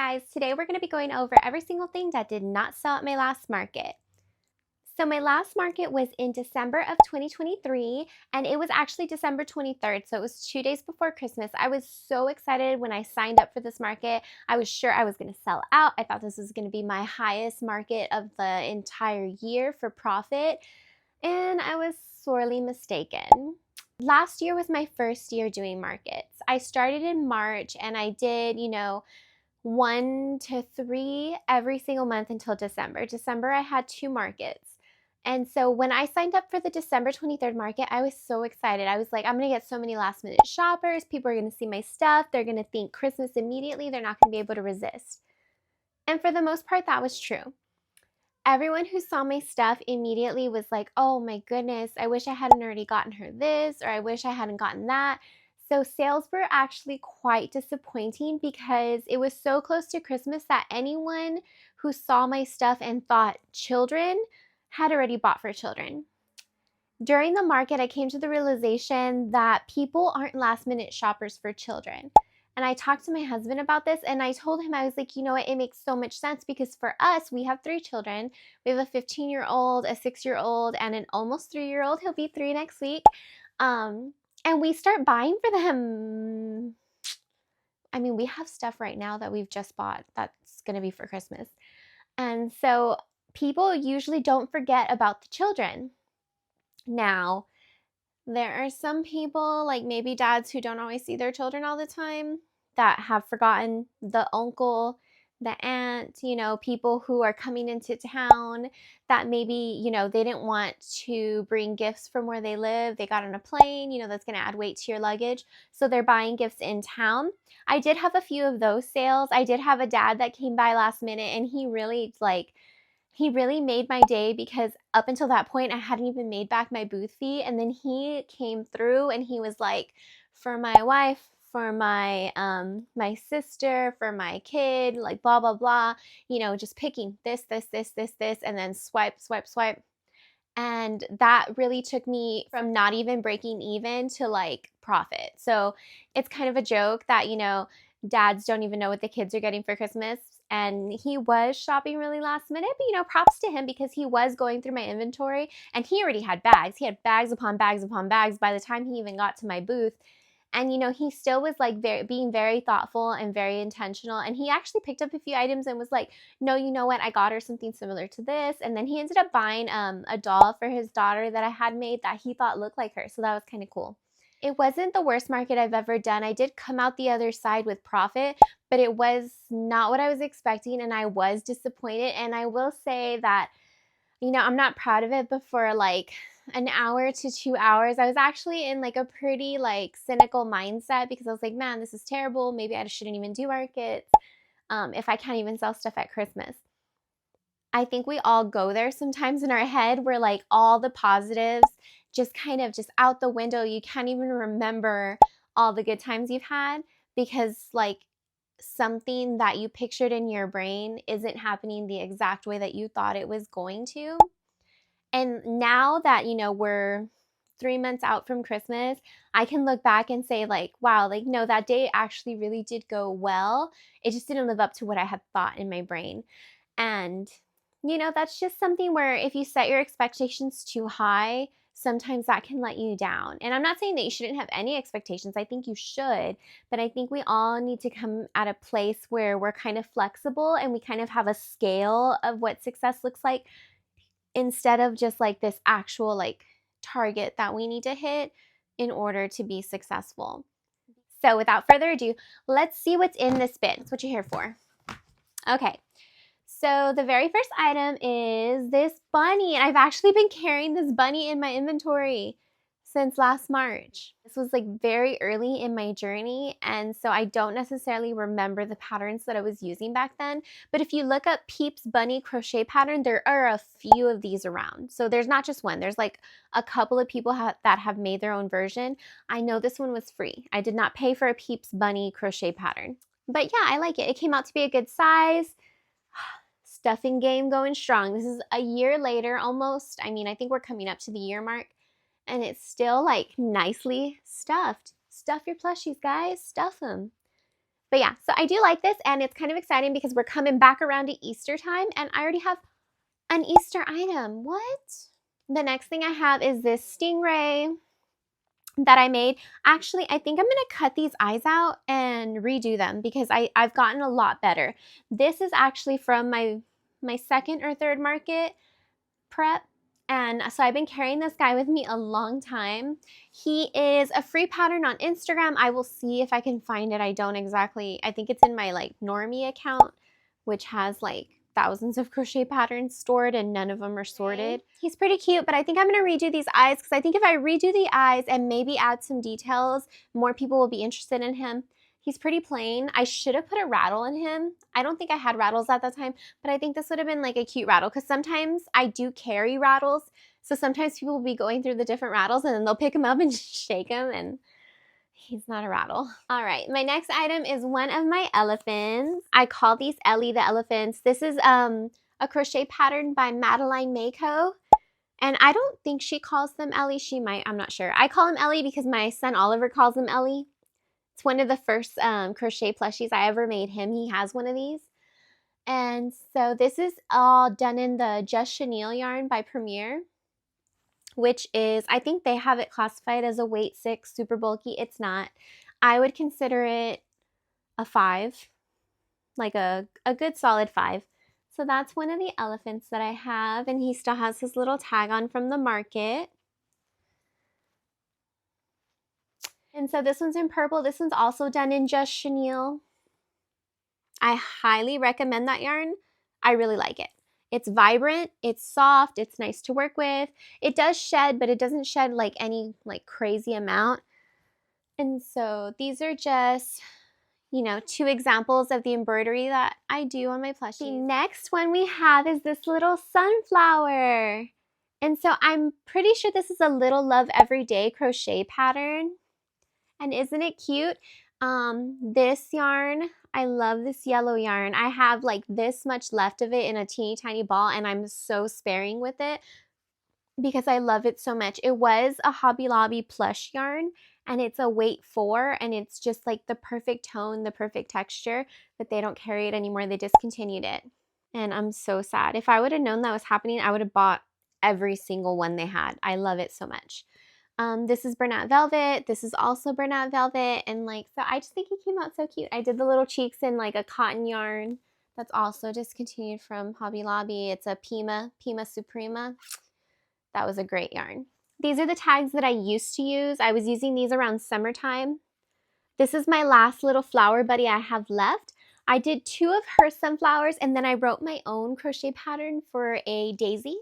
guys, today we're going to be going over every single thing that did not sell at my last market. So my last market was in December of 2023 and it was actually December 23rd, so it was 2 days before Christmas. I was so excited when I signed up for this market. I was sure I was going to sell out. I thought this was going to be my highest market of the entire year for profit, and I was sorely mistaken. Last year was my first year doing markets. I started in March and I did, 1 to 3 every single month until December. December, I had 2 markets. And so when I signed up for the December 23rd market, I was so excited. I was like, I'm going to get so many last minute shoppers. People are going to see my stuff. They're going to think Christmas immediately. They're not going to be able to resist. And for the most part, that was true. Everyone who saw my stuff immediately was like, oh my goodness, I wish I hadn't already gotten her this, or I wish I hadn't gotten that. So sales were actually quite disappointing because it was so close to Christmas that anyone who saw my stuff and thought children had already bought for children. During the market, I came to the realization that people aren't last minute shoppers for children. And I talked to my husband about this and I told him, I was like, you know what, it makes so much sense because for us, we have 3 children. We have a 15-year-old, a 6-year-old, and an almost 3-year-old. He'll be 3 next week. And we start buying for them. I mean, we have stuff right now that we've just bought that's going to be for Christmas. And so people usually don't forget about the children. Now, there are some people, like maybe dads who don't always see their children all the time, that have forgotten the uncle, the aunt, people who are coming into town that maybe, they didn't want to bring gifts from where they live. They got on a plane, that's going to add weight to your luggage. So they're buying gifts in town. I did have a few of those sales. I did have a dad that came by last minute and he really made my day because up until that point, I hadn't even made back my booth fee. And then he came through and he was like, for my wife, for my my sister, for my kid, like blah, blah, blah, just picking this, and then swipe, swipe, swipe. And that really took me from not even breaking even to like profit. So it's kind of a joke that, dads don't even know what the kids are getting for Christmas. And he was shopping really last minute, but props to him because he was going through my inventory and he already had bags. He had bags upon bags upon bags by the time he even got to my booth. And, he still was like being very thoughtful and very intentional. And he actually picked up a few items and was like, no, you know what? I got her something similar to this. And then he ended up buying a doll for his daughter that I had made that he thought looked like her. So that was kind of cool. It wasn't the worst market I've ever done. I did come out the other side with profit, but it was not what I was expecting and I was disappointed. And I will say that, I'm not proud of it, but for like an hour to 2 hours, I was actually in like a pretty like cynical mindset because I was like, man, this is terrible. Maybe I shouldn't even do markets if I can't even sell stuff at Christmas. I think we all go there sometimes in our head where like all the positives just kind of just out the window. You can't even remember all the good times you've had because like something that you pictured in your brain isn't happening the exact way that you thought it was going to. And now that, we're 3 months out from Christmas, I can look back and say like, wow, like, no, that day actually really did go well. It just didn't live up to what I had thought in my brain. And, that's just something where if you set your expectations too high, sometimes that can let you down. And I'm not saying that you shouldn't have any expectations. I think you should, but I think we all need to come at a place where we're kind of flexible and we kind of have a scale of what success looks like instead of just like this actual like target that we need to hit in order to be successful. So without further ado, let's see what's in this bin. That's what you're here for. Okay. So the very first item is this bunny, and I've actually been carrying this bunny in my inventory since last March. This was like very early in my journey, and so I don't necessarily remember the patterns that I was using back then, but if you look up Peeps Bunny crochet pattern, there are a few of these around. So there's not just one, there's like a couple of people that have made their own version. I know this one was free. I did not pay for a Peeps Bunny crochet pattern, but yeah, I like it. It came out to be a good size. Stuffing game going strong. This is a year later almost. I mean, I think we're coming up to the year mark and it's still like nicely stuffed. Stuff your plushies, guys. Stuff them. But yeah, so I do like this, and it's kind of exciting because we're coming back around to Easter time, and I already have an Easter item. What? The next thing I have is this stingray that I made. Actually, I think I'm going to cut these eyes out and redo them because I've gotten a lot better. This is actually from my second or third market prep. And so I've been carrying this guy with me a long time. He is a free pattern on Instagram. I will see if I can find it. I don't exactly, I think it's in my like normie account, which has like thousands of crochet patterns stored and none of them are sorted. He's pretty cute, but I think I'm going to redo these eyes because I think if I redo the eyes and maybe add some details, more people will be interested in him. He's pretty plain. I should have put a rattle in him. I don't think I had rattles at that time, but I think this would have been like a cute rattle because sometimes I do carry rattles. So sometimes people will be going through the different rattles and then they'll pick him up and shake him, and he's not a rattle. All right, my next item is one of my elephants. I call these Ellie the elephants. This is a crochet pattern by Madeline Mayco. And I don't think she calls them Ellie. She might, I'm not sure. I call him Ellie because my son Oliver calls him Ellie. It's one of the first crochet plushies I ever made him. He has one of these. And so this is all done in the Just Chenille yarn by Premier, which is, I think they have it classified as a weight 6, super bulky. It's not. I would consider it a 5, like a good solid 5. So that's one of the elephants that I have, and he still has his little tag on from the market. And so this one's in purple. This one's also done in Just Chenille. I highly recommend that yarn. I really like it. It's vibrant, it's soft, it's nice to work with. It does shed, but it doesn't shed like any like crazy amount. And so these are just, you know, 2 examples of the embroidery that I do on my plushies. The next one we have is this little sunflower. And so I'm pretty sure this is a Little Love Everyday crochet pattern. And isn't it cute? This yarn, I love this yellow yarn. I have like this much left of it in a teeny tiny ball, and I'm so sparing with it because I love it so much. It was a Hobby Lobby plush yarn, and it's a weight 4, and it's just like the perfect tone, the perfect texture, but they don't carry it anymore. They discontinued it, and I'm so sad. If I would have known that was happening, I would have bought every single one they had. I love it so much. This is Bernat Velvet. This is also Bernat Velvet. And like, so I just think it came out so cute. I did the little cheeks in like a cotton yarn that's also discontinued from Hobby Lobby. It's a Pima Suprema. That was a great yarn. These are the tags that I used to use. I was using these around summertime. This is my last little flower buddy I have left. I did 2 of her sunflowers, and then I wrote my own crochet pattern for a daisy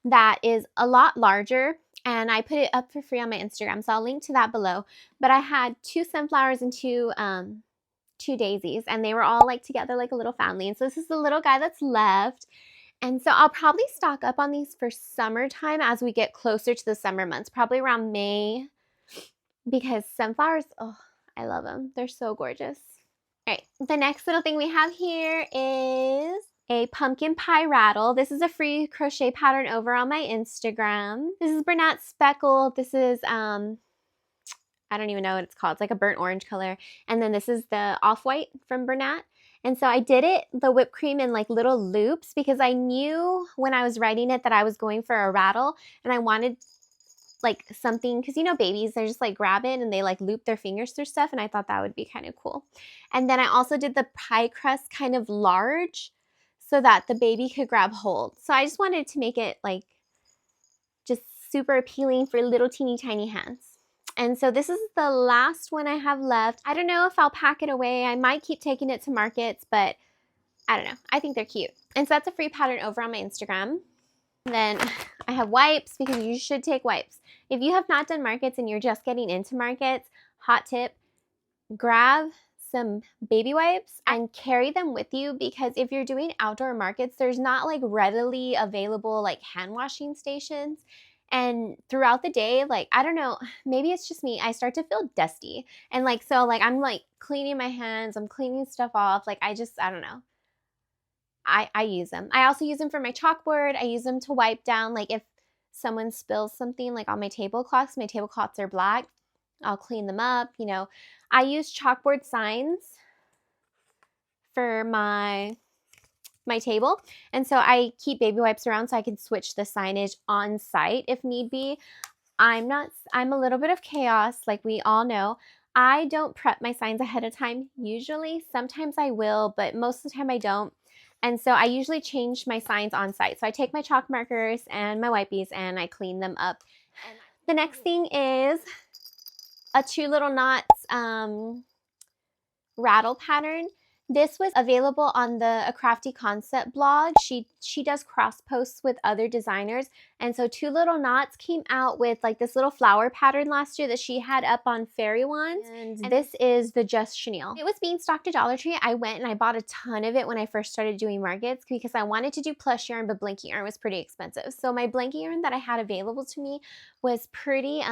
that is a lot larger. And I put it up for free on my Instagram, so I'll link to that below. But I had 2 sunflowers and 2 daisies, and they were all like together like a little family. And so this is the little guy that's left. And so I'll probably stock up on these for summertime as we get closer to the summer months, probably around May, because sunflowers, oh, I love them. They're so gorgeous. All right, the next little thing we have here is a pumpkin pie rattle. This is a free crochet pattern over on my Instagram. This is Bernat Speckle. This is, I don't even know what it's called. It's like a burnt orange color. And then this is the off-white from Bernat. And so I did it, the whipped cream, in like little loops because I knew when I was writing it that I was going for a rattle, and I wanted like something, because you know babies, they're just like grab it and they like loop their fingers through stuff, and I thought that would be kind of cool. And then I also did the pie crust kind of large so that the baby could grab hold. So I just wanted to make it like just super appealing for little teeny tiny hands. And so this is the last one I have left. I don't know if I'll pack it away. I might keep taking it to markets, but I don't know. I think they're cute. And so that's a free pattern over on my Instagram. And then I have wipes, because you should take wipes. If you have not done markets and you're just getting into markets, hot tip, grab some baby wipes and carry them with you, because if you're doing outdoor markets, there's not like readily available like hand washing stations. And throughout the day, like, I don't know, maybe it's just me, I start to feel dusty. And like, so like, I'm like cleaning my hands, I'm cleaning stuff off. Like, I don't know. I use them. I also use them for my chalkboard. I use them to wipe down, like if someone spills something like on my tablecloths are black, I'll clean them up, you know. I use chalkboard signs for my table, and so I keep baby wipes around so I can switch the signage on site if need be. I'm a little bit of chaos, like we all know. I don't prep my signs ahead of time usually. Sometimes I will, but most of the time I don't. And so I usually change my signs on site. So I take my chalk markers and my wipies and I clean them up. The next thing is a 2 Little Knots rattle pattern. This was available on the A Crafty Concept blog. She does cross posts with other designers, and so 2 Little Knots came out with like this little flower pattern last year that she had up on Fairy Wands, and this is the Just Chenille. It was being stocked at Dollar Tree. I went and I bought a ton of it when I first started doing markets because I wanted to do plush yarn, but blanket yarn was pretty expensive. So my blanket yarn that I had available to me was pretty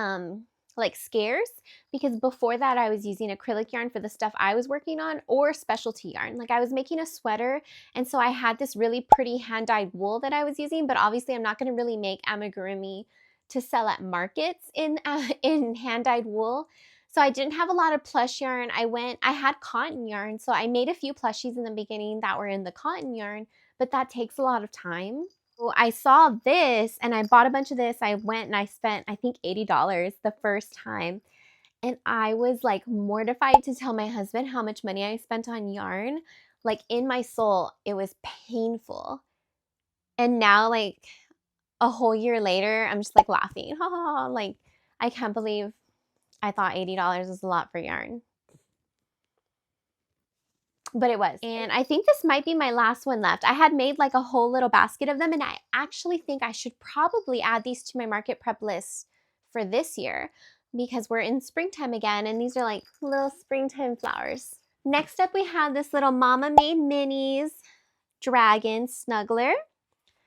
like scarce, because before that I was using acrylic yarn for the stuff I was working on or specialty yarn. Like I was making a sweater, and so I had this really pretty hand-dyed wool that I was using, but obviously I'm not going to really make amigurumi to sell at markets in hand-dyed wool. So I didn't have a lot of plush yarn. I had cotton yarn, so I made a few plushies in the beginning that were in the cotton yarn, but that takes a lot of time. So I saw this and I bought a bunch of this. I went and I spent, I think, $80 the first time. And I was like mortified to tell my husband how much money I spent on yarn. Like in my soul, it was painful. And now, like a whole year later, I'm just like laughing. Like I can't believe I thought $80 was a lot for yarn. But it was. And I think this might be my last one left. I had made like a whole little basket of them, and I actually think I should probably add these to my market prep list for this year because we're in springtime again, and these are like little springtime flowers. Next up, we have this little Mama Made Minis Dragon Snuggler.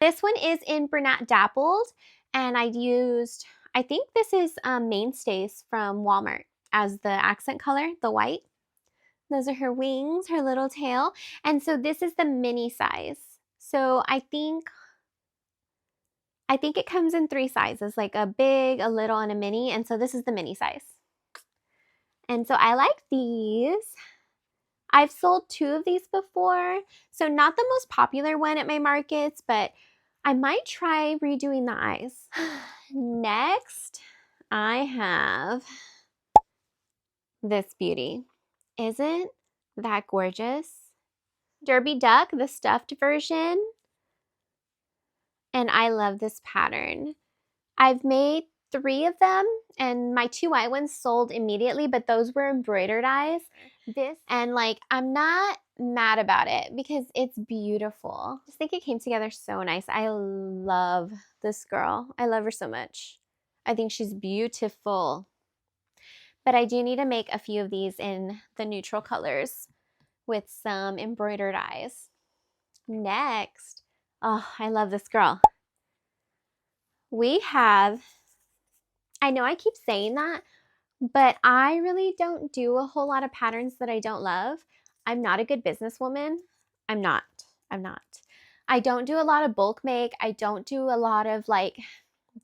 This one is in Bernat Dappled, and I think this is Mainstays from Walmart as the accent color, the white. Those are her wings, her little tail. And so this is the mini size. So I think it comes in 3 sizes, like a big, a little, and a mini. And so this is the mini size. And so I like these. I've sold 2 of these before. So not the most popular one at my markets, but I might try redoing the eyes. Next, I have this beauty. Isn't that gorgeous? Derbie Duck, the stuffed version. And I love this pattern. I've made 3 of them, and my 2 white ones sold immediately, but those were embroidered eyes. And like, I'm not mad about it because it's beautiful. I just think it came together so nice. I love this girl. I love her so much. I think she's beautiful. But I do need to make a few of these in the neutral colors with some embroidered eyes. Next, oh, I love this girl. We have, I know I keep saying that, but I really don't do a whole lot of patterns that I don't love. I'm not a good businesswoman. I'm not. I don't do a lot of bulk make. I don't do a lot of like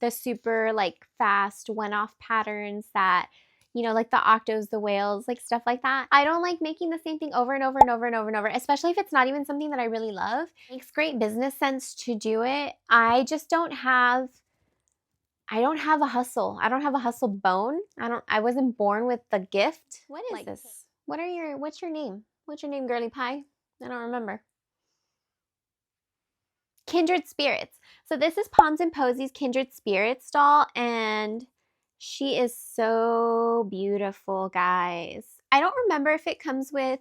the super like fast one-off patterns that, you know, like the octos, the whales, like stuff like that. I don't like making the same thing over and over and over and over and over, especially if it's not even something that I really love. It makes great business sense to do it. I just don't have a hustle. I don't have a hustle bone. I wasn't born with the gift. What is like this? What's your name? What's your name, girly pie? I don't remember. Kindred Spirits. So this is Poms and Posies Kindred Spirits doll, and she is so beautiful, guys. I don't remember if it comes with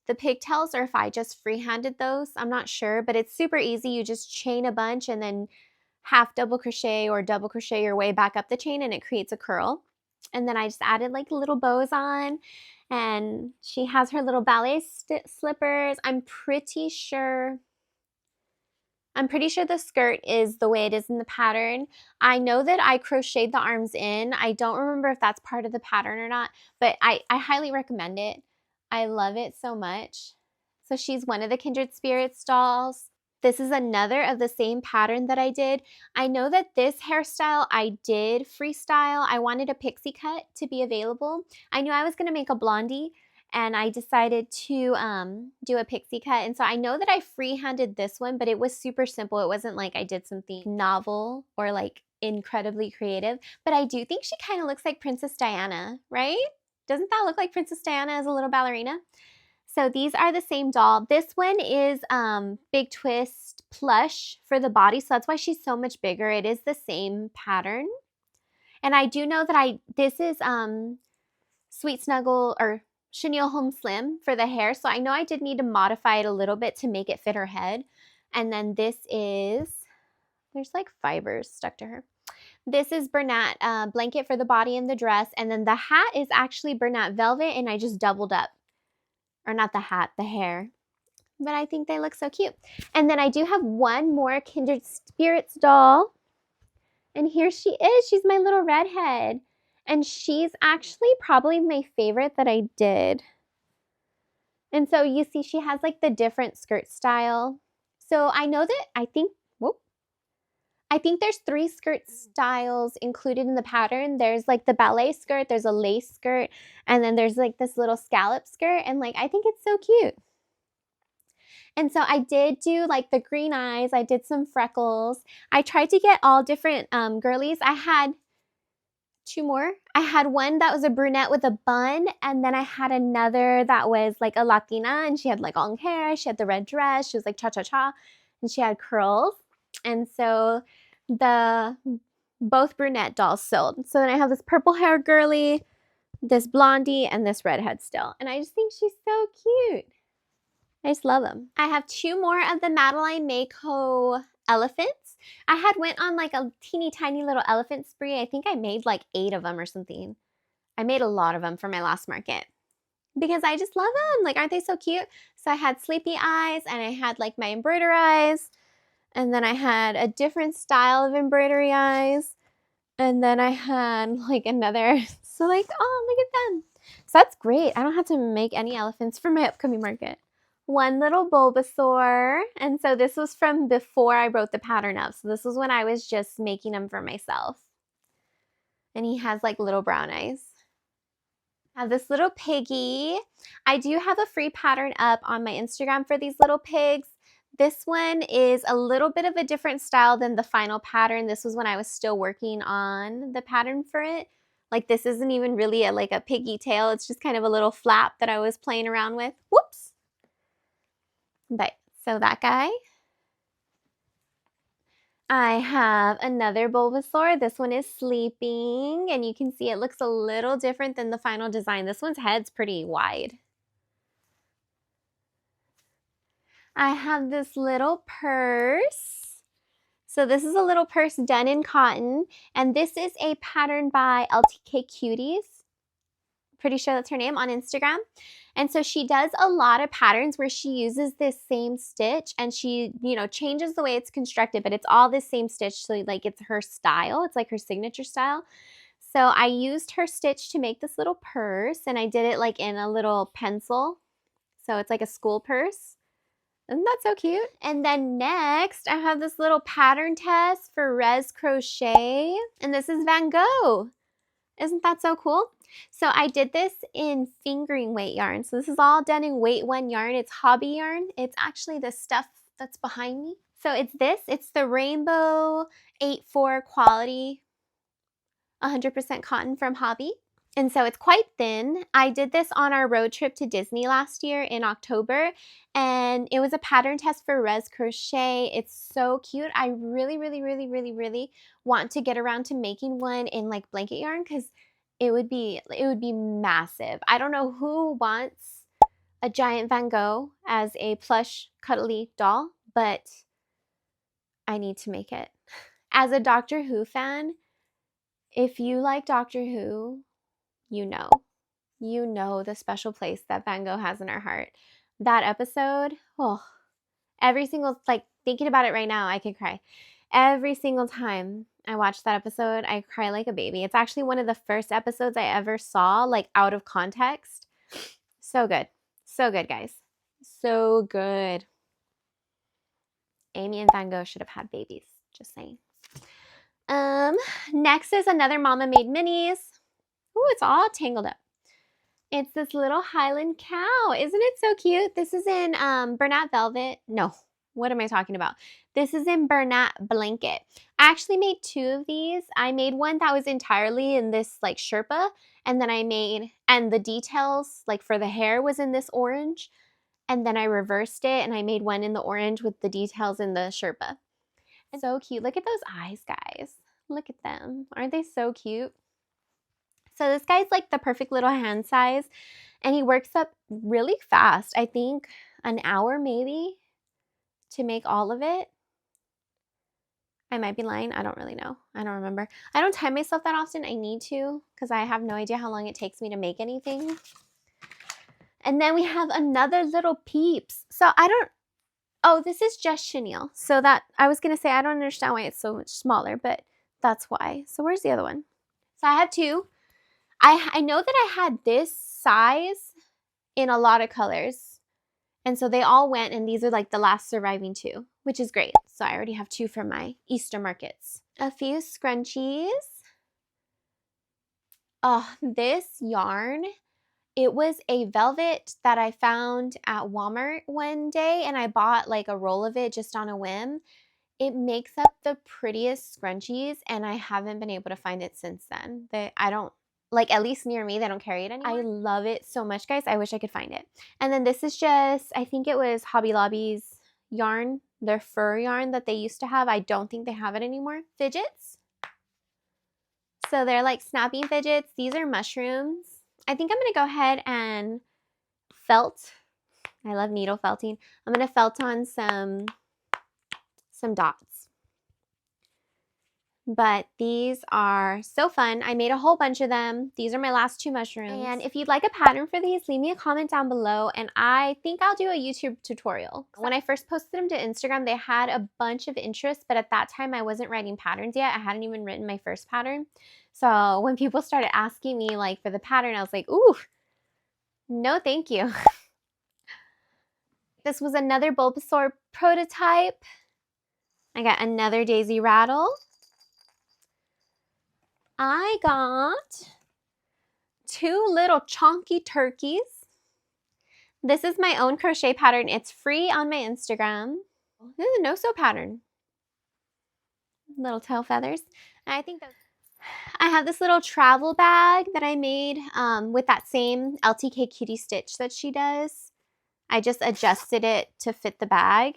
the pigtails or if I just freehanded those. I'm not sure, but it's super easy. You just chain a bunch and then half double crochet or double crochet your way back up the chain, and it creates a curl. And then I just added like little bows on, and she has her little ballet slippers. I'm pretty sure the skirt is the way it is in the pattern. I know that I crocheted the arms in. I don't remember if that's part of the pattern or not, but I highly recommend it. I love it so much. So she's one of the Kindred Spirits dolls. This is another of the same pattern that I did. I know that this hairstyle I did freestyle. I wanted a pixie cut to be available. I knew I was going to make a blondie, and I decided to do a pixie cut. And so I know that I freehanded this one, but it was super simple. It wasn't like I did something novel or like incredibly creative, but I do think she kind of looks like Princess Diana, right? Doesn't that look like Princess Diana as a little ballerina? So these are the same doll. This one is Big Twist plush for the body, so that's why she's so much bigger. It is the same pattern. And I do know that this is Sweet Snuggle or Chenille Home Slim for the hair, so I know I did need to modify it a little bit to make it fit her head. And then this is, there's like fibers stuck to her. This is Bernat blanket for the body and the dress, and then the hat is actually Bernat velvet, and I just doubled up. Or not the hat, the hair. But I think they look so cute. And then I do have one more Kindred Spirits doll. And here she is. She's my little redhead. And she's actually probably my favorite that I did. And so you see she has like the different skirt style. So I know that I think there's 3 skirt styles included in the pattern. There's like the ballet skirt, there's a lace skirt, and then there's like this little scallop skirt, and like I think it's so cute. And so I did do like the green eyes, I did some freckles. I tried to get all different girlies. I had 2 more. I had one that was a brunette with a bun, and then I had another that was like a Latina, and she had like long hair, she had the red dress, she was like cha-cha-cha, and she had curls. And so both brunette dolls sold. So then I have this purple hair girly, this blondie, and this redhead still. And I just think she's so cute. I just love them. I have 2 more of the Madeline Mayco elephants. I had went on like a teeny tiny little elephant spree. I think I made like 8 of them or something. I made a lot of them for my last market because I just love them. Like, aren't they so cute? So I had sleepy eyes, and I had like my embroider eyes. And then I had a different style of embroidery eyes. And then I had like another. So like, oh, look at them. So that's great. I don't have to make any elephants for my upcoming market. One little Bulbasaur. And so this was from before I wrote the pattern up. So this was when I was just making them for myself. And he has like little brown eyes. I have this little Piggy. I do have a free pattern up on my Instagram for these little pigs. This one is a little bit of a different style than the final pattern. This was when I was still working on the pattern for it. Like, this isn't even really like a piggy tail. It's just kind of a little flap that I was playing around with. Whoops. But, so that guy. I have another Bulbasaur. This one is sleeping, and you can see it looks a little different than the final design. This one's head's pretty wide. I have this little purse. So this is a little purse done in cotton, and this is a pattern by LTK Cuties. Pretty sure that's her name on Instagram. And so she does a lot of patterns where she uses this same stitch, and she, you know, changes the way it's constructed, but it's all this same stitch. So like it's her style. It's like her signature style. So I used her stitch to make this little purse, and I did it like in a little pencil. So it's like a school purse. Isn't that so cute? And then next, I have this little pattern test for Res Crochet, and this is Van Gogh. Isn't that so cool? So I did this in fingering weight yarn. So this is all done in weight 1 yarn. It's hobby yarn. It's actually the stuff that's behind me. So it's this. It's the Rainbow 8-4 quality 100% cotton from Hobby. And so it's quite thin. I did this on our road trip to Disney last year in October, and it was a pattern test for Res Crochet. It's so cute. I really, really, really, really, really want to get around to making one in like blanket yarn because it would be massive. I don't know who wants a giant Van Gogh as a plush cuddly doll, but I need to make it. As a Doctor Who fan, if you like Doctor Who, you know the special place that Van Gogh has in our heart. That episode, oh, every single, like thinking about it right now, I could cry. Every single time I watch that episode, I cry like a baby. It's actually one of the first episodes I ever saw, like out of context. So good. So good, guys. So good. Amy and Van Gogh should have had babies. Just saying. Next is another Mama Made Minis. Ooh, it's all tangled up. It's this little Highland Cow. Isn't it so cute? This is in Bernat Velvet. No, what am I talking about? This is in Bernat Blanket. I actually made 2 of these. I made one that was entirely in this like Sherpa, and then and the details like for the hair was in this orange, and then I reversed it and I made one in the orange with the details in the Sherpa. And so cute. Look at those eyes, guys. Look at them. Aren't they so cute? So this guy's like the perfect little hand size, and he works up really fast. I think an hour maybe to make all of it. I might be lying. I don't really know. I don't remember. I don't time myself that often. I need to because I have no idea how long it takes me to make anything. And then we have another little Peeps. So oh, this is just chenille. So that, I was going to say, I don't understand why it's so much smaller, but that's why. So where's the other one? So I have 2. I know that I had this size in a lot of colors, and so they all went, and these are like the last surviving 2, which is great. So I already have 2 for my Easter markets. A few scrunchies. Oh, this yarn, it was a velvet that I found at Walmart one day, and I bought like a roll of it just on a whim. It makes up the prettiest scrunchies, and I haven't been able to find it since then. I don't, like at least near me, they don't carry it anymore. I love it so much, guys. I wish I could find it. And then this is just, I think it was Hobby Lobby's yarn, their fur yarn that they used to have. I don't think they have it anymore. Fidgets. So they're like snapping fidgets. These are mushrooms. I think I'm going to go ahead and felt. I love needle felting. I'm going to felt on some dots. But these are so fun. I made a whole bunch of them. These are my last 2 mushrooms. And if you'd like a pattern for these, leave me a comment down below, and I think I'll do a YouTube tutorial. When I first posted them to Instagram, they had a bunch of interest, but at that time I wasn't writing patterns yet. I hadn't even written my first pattern. So when people started asking me like for the pattern, I was like, ooh, no thank you. This was another Bulbasaur prototype. I got another Daisy Rattle. I got 2 little chonky turkeys. This is my own crochet pattern. It's free on my Instagram. This is a no-sew pattern. Little tail feathers. And I think I have this little travel bag that I made with that same LTK Kitty stitch that she does. I just adjusted it to fit the bag.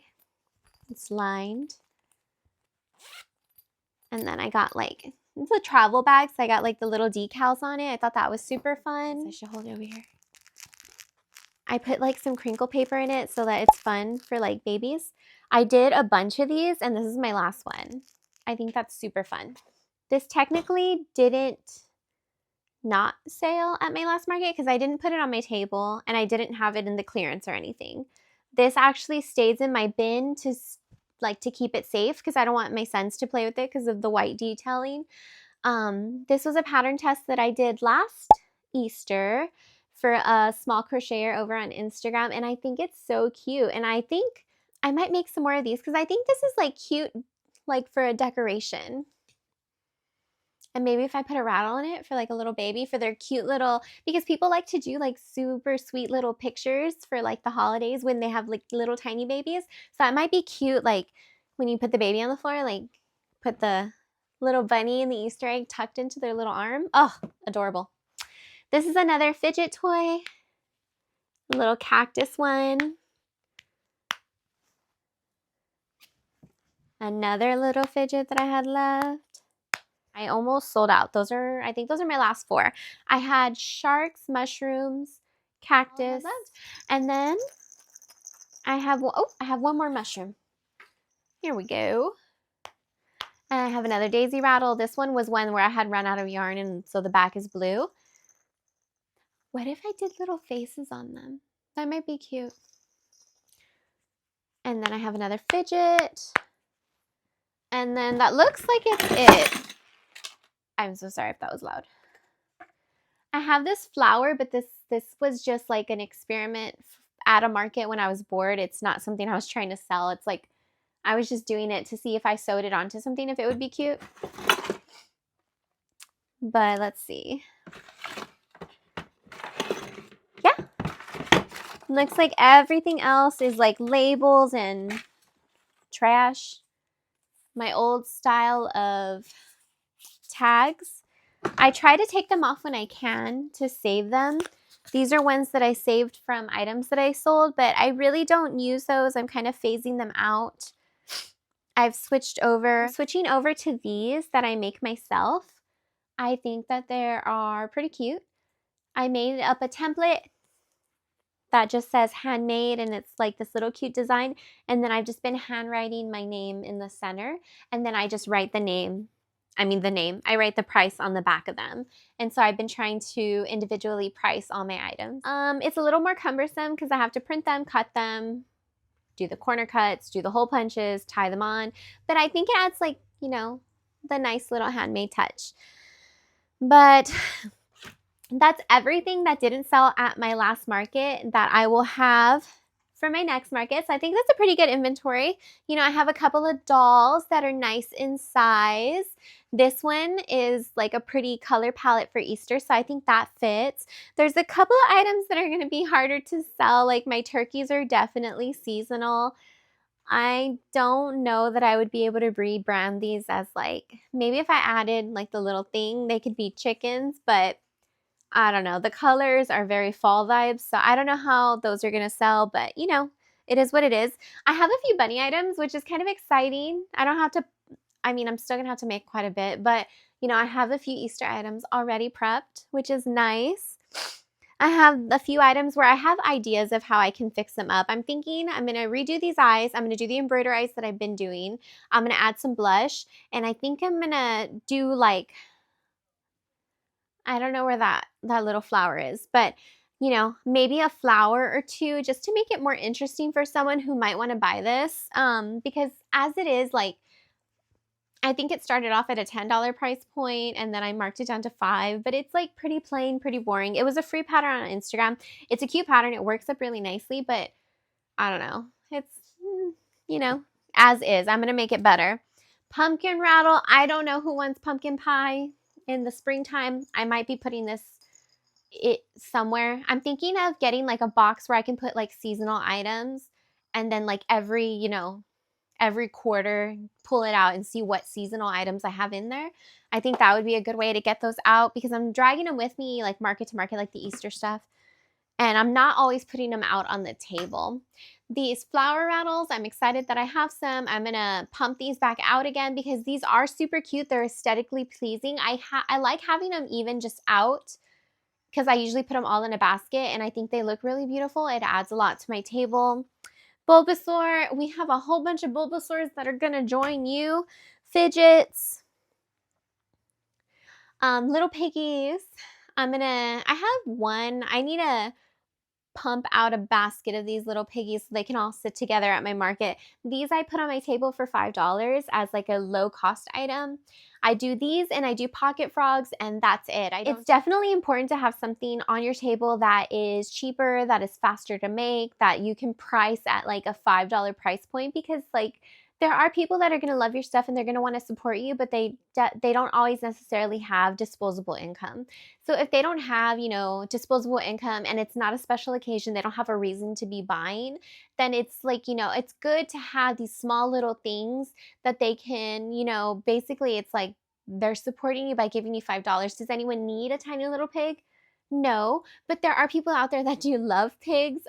It's lined. And then I got like, it's a travel bag, so I got like the little decals on it. I thought that was super fun. So I should hold it over here. I put like some crinkle paper in it so that it's fun for like babies. I did a bunch of these, and this is my last one. I think that's super fun. This technically didn't not sale at my last market because I didn't put it on my table and I didn't have it in the clearance or anything. This actually stays in my bin to keep it safe because I don't want my sons to play with it because of the white detailing. This was a pattern test that I did last Easter for a small crocheter over on Instagram, and I think it's so cute, and I think I might make some more of these because I think this is like cute like for a decoration. And maybe if I put a rattle in it for like a little baby for their cute little, because people like to do like super sweet little pictures for like the holidays when they have like little tiny babies. So it might be cute like when you put the baby on the floor, like put the little bunny and the Easter egg tucked into their little arm. Oh, adorable. This is another fidget toy. A little cactus one. Another little fidget that I had left. I almost sold out. I think those are my last 4. I had sharks, mushrooms, cactus, and then I have one more mushroom. Here we go. And I have another daisy rattle. This one was one where I had run out of yarn, and so the back is blue. What if I did little faces on them? That might be cute. And then I have another fidget. And then that looks like it's it. I'm so sorry if that was loud. I have this flower, but this was just like an experiment at a market when I was bored. It's not something I was trying to sell. It's like I was just doing it to see if I sewed it onto something, if it would be cute. But let's see. Looks like everything else is like labels and trash. My old style of tags. I try to take them off when I can to save them. These are ones that I saved from items that I sold, but I really don't use those. I'm kind of phasing them out. I've switching over to these that I make myself. I think that they are pretty cute. I made up a template that just says handmade, and it's like this little cute design, and then I've just been handwriting my name in the center, and then I just write I write the price on the back of them. And so I've been trying to individually price all my items. It's a little more cumbersome because I have to print them, cut them, do the corner cuts, do the hole punches, tie them on, but I think it adds like, you know, the nice little handmade touch. But that's everything that didn't sell at my last market that I will have for my next market. So I think that's a pretty good inventory. You know, I have a couple of dolls that are nice in size. This one is like a pretty color palette for Easter, so I think that fits. There's a couple of items that are going to be harder to sell, like my turkeys are definitely seasonal. I don't know that I would be able to rebrand these as like, maybe if I added like the little thing, they could be chickens, but I don't know. The colors are very fall vibes, so I don't know how those are going to sell, but you know, it is what it is. I have a few bunny items, which is kind of exciting. I'm still going to have to make quite a bit, but you know, I have a few Easter items already prepped, which is nice. I have a few items where I have ideas of how I can fix them up. I'm thinking I'm going to redo these eyes. I'm going to do the embroidery eyes that I've been doing. I'm going to add some blush, and I think I'm going to do like, I don't know where that little flower is, but you know, maybe a flower or two just to make it more interesting for someone who might want to buy this. Because as it is, like, I think it started off at a $10 price point and then I marked it down to $5, but it's like pretty plain, pretty boring. It was a free pattern on Instagram. It's a cute pattern. It works up really nicely, but I don't know. It's, you know, as is. I'm going to make it better. Pumpkin rattle. I don't know who wants pumpkin pie in the springtime. I might be putting this somewhere. I'm thinking of getting like a box where I can put like seasonal items, and then like every quarter pull it out and see what seasonal items I have in there. I think that would be a good way to get those out because I'm dragging them with me like market to market, like the Easter stuff. And I'm not always putting them out on the table. These flower rattles, I'm excited that I have some. I'm going to pump these back out again because these are super cute. They're aesthetically pleasing. I like having them even just out because I usually put them all in a basket and I think they look really beautiful. It adds a lot to my table. Bulbasaur, we have a whole bunch of Bulbasaurs that are going to join you. Fidgets. Little piggies. I have one. I need to pump out a basket of these little piggies so they can all sit together at my market. These I put on my table for $5 as like a low cost item. I do these and I do pocket frogs and that's it. It's definitely important to have something on your table that is cheaper, that is faster to make, that you can price at like a $5 price point because like there are people that are going to love your stuff and they're going to want to support you, but they don't always necessarily have disposable income. So if they don't have, you know, disposable income and it's not a special occasion, they don't have a reason to be buying, then it's like, you know, it's good to have these small little things that they can, you know, basically it's like they're supporting you by giving you $5. Does anyone need a tiny little pig? No, but there are people out there that do love pigs.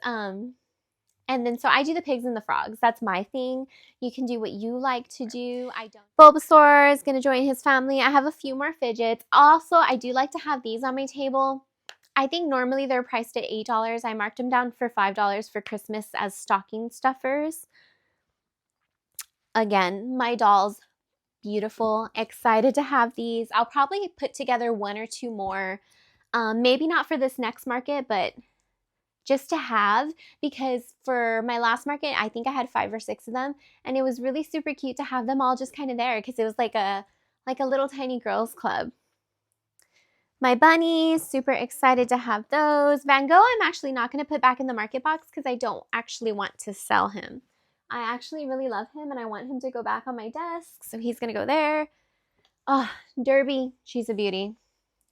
And then so I do the pigs and the frogs. That's my thing. You can do what you like to do. I don't. Bulbasaur is going to join his family. I have a few more fidgets. Also, I do like to have these on my table. I think normally they're priced at $8. I marked them down for $5 for Christmas as stocking stuffers. Again, my dolls, beautiful. Excited to have these. I'll probably put together one or two more. Maybe not for this next market, but just to have, because for my last market, I think I had 5 or 6 of them, and it was really super cute to have them all just kind of there because it was like a little tiny girls club. My bunnies, super excited to have those. Van Gogh, I'm actually not going to put back in the market box because I don't actually want to sell him. I actually really love him and I want him to go back on my desk, so he's going to go there. Oh, Derbie, she's a beauty.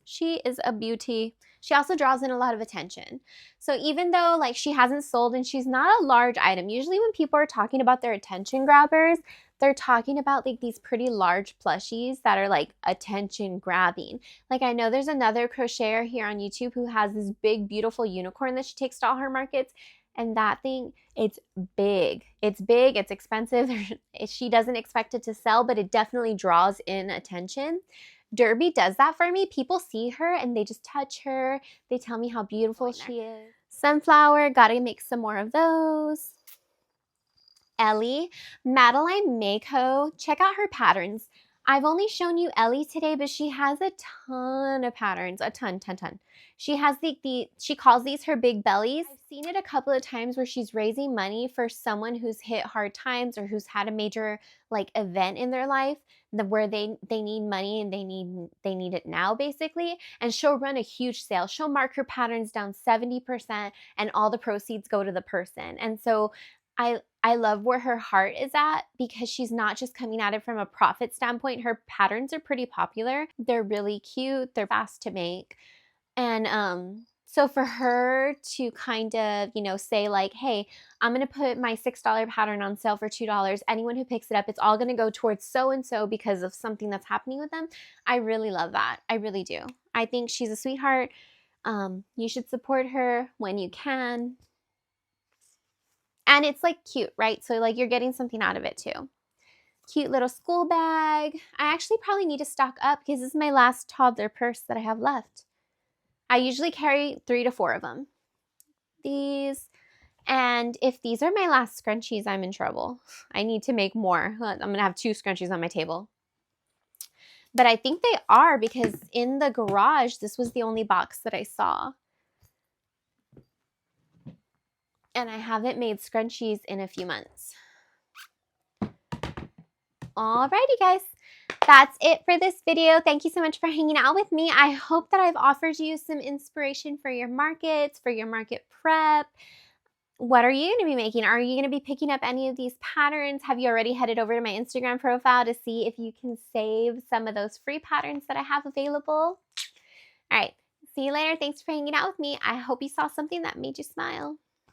She is a beauty. She also draws in a lot of attention. So even though like she hasn't sold and she's not a large item, usually when people are talking about their attention grabbers, they're talking about like these pretty large plushies that are like attention grabbing. Like I know there's another crocheter here on YouTube who has this big, beautiful unicorn that she takes to all her markets. And that thing, it's big. It's big, it's expensive. She doesn't expect it to sell, but it definitely draws in attention. Derbie does that for me. People see her and they just touch her. They tell me how beautiful she is. Sunflower, gotta make some more of those. Ellie, Madeline Mako, check out her patterns. I've only shown you Ellie today, but she has a ton of patterns, a ton. She has she calls these her big bellies. I've seen it a couple of times where she's raising money for someone who's hit hard times or who's had a major like event in their life where they need money and they need it now basically. And she'll run a huge sale. She'll mark her patterns down 70% and all the proceeds go to the person. And so I love where her heart is at because she's not just coming at it from a profit standpoint. Her patterns are pretty popular. They're really cute. They're fast to make. And so for her to kind of, you know, say like, hey, I'm going to put my $6 pattern on sale for $2. Anyone who picks it up, it's all going to go towards so-and-so because of something that's happening with them. I really love that. I really do. I think she's a sweetheart. You should support her when you can. And it's like cute, right? So like you're getting something out of it too. Cute little school bag. I actually probably need to stock up because this is my last toddler purse that I have left. I usually carry 3 to 4 of them. These. And if these are my last scrunchies, I'm in trouble. I need to make more. I'm going to have 2 scrunchies on my table. But I think they are because in the garage, this was the only box that I saw. And I haven't made scrunchies in a few months. Alrighty guys, that's it for this video. Thank you so much for hanging out with me. I hope that I've offered you some inspiration for your markets, for your market prep. What are you going to be making? Are you going to be picking up any of these patterns? Have you already headed over to my Instagram profile to see if you can save some of those free patterns that I have available? All right, see you later. Thanks for hanging out with me. I hope you saw something that made you smile.